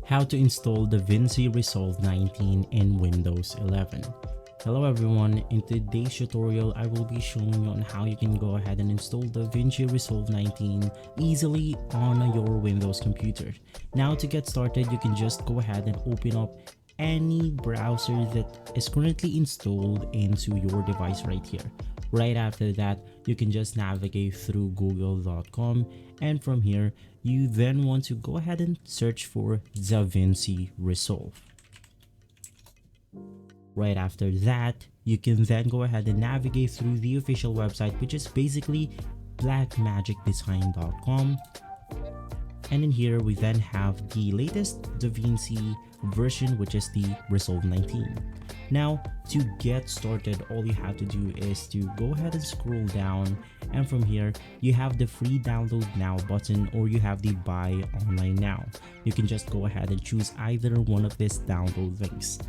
How to install DAVINCI Resolve 19 in Windows 11. Hello everyone, in today's tutorial I will be showing you on how you can go ahead and install DAVINCI Resolve 19 easily on your Windows computer. Now to get started, you can just go ahead and open up any browser that is currently installed into your device right here. Right after that, you can just navigate through google.com, and from here you then want to go ahead and search for DAVINCI Resolve. Right after that, you can then go ahead and navigate through the official website, which is basically blackmagicdesign.com. And in here we then have the latest DaVinci version, which is the Resolve 19. Now to get started, all you have to do is to go ahead and scroll down, and from here you have the free download now button, or you have the buy online now. You can just go ahead and choose either one of these download links.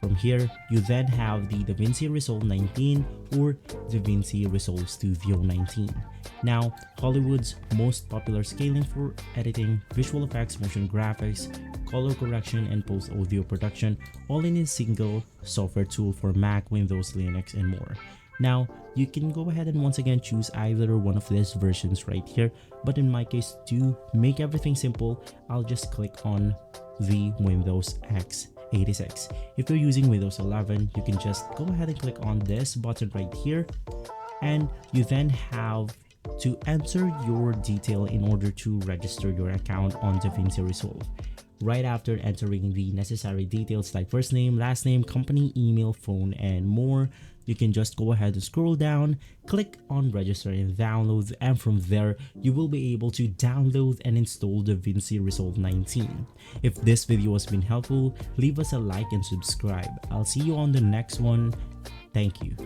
From here, you then have the DaVinci Resolve 19 or DaVinci Resolve Studio 19. Now, Hollywood's most popular scaling for editing, visual effects, motion graphics, color correction, and post-audio production, all in a single software tool for Mac, Windows, Linux, and more. Now, you can go ahead and once again choose either one of these versions right here, but in my case, to make everything simple, I'll just click on the Windows x86. If you're using Windows 11, you can just go ahead and click on this button right here, and you then have to enter your detail in order to register your account on DaVinci Resolve. Right after entering the necessary details like first name, last name, company, email, phone, and more, you can just go ahead and scroll down, click on register and download, and from there you will be able to download and install DaVinci Resolve 19. If this video has been helpful, leave us a like and subscribe. I'll see you on the next one. Thank you.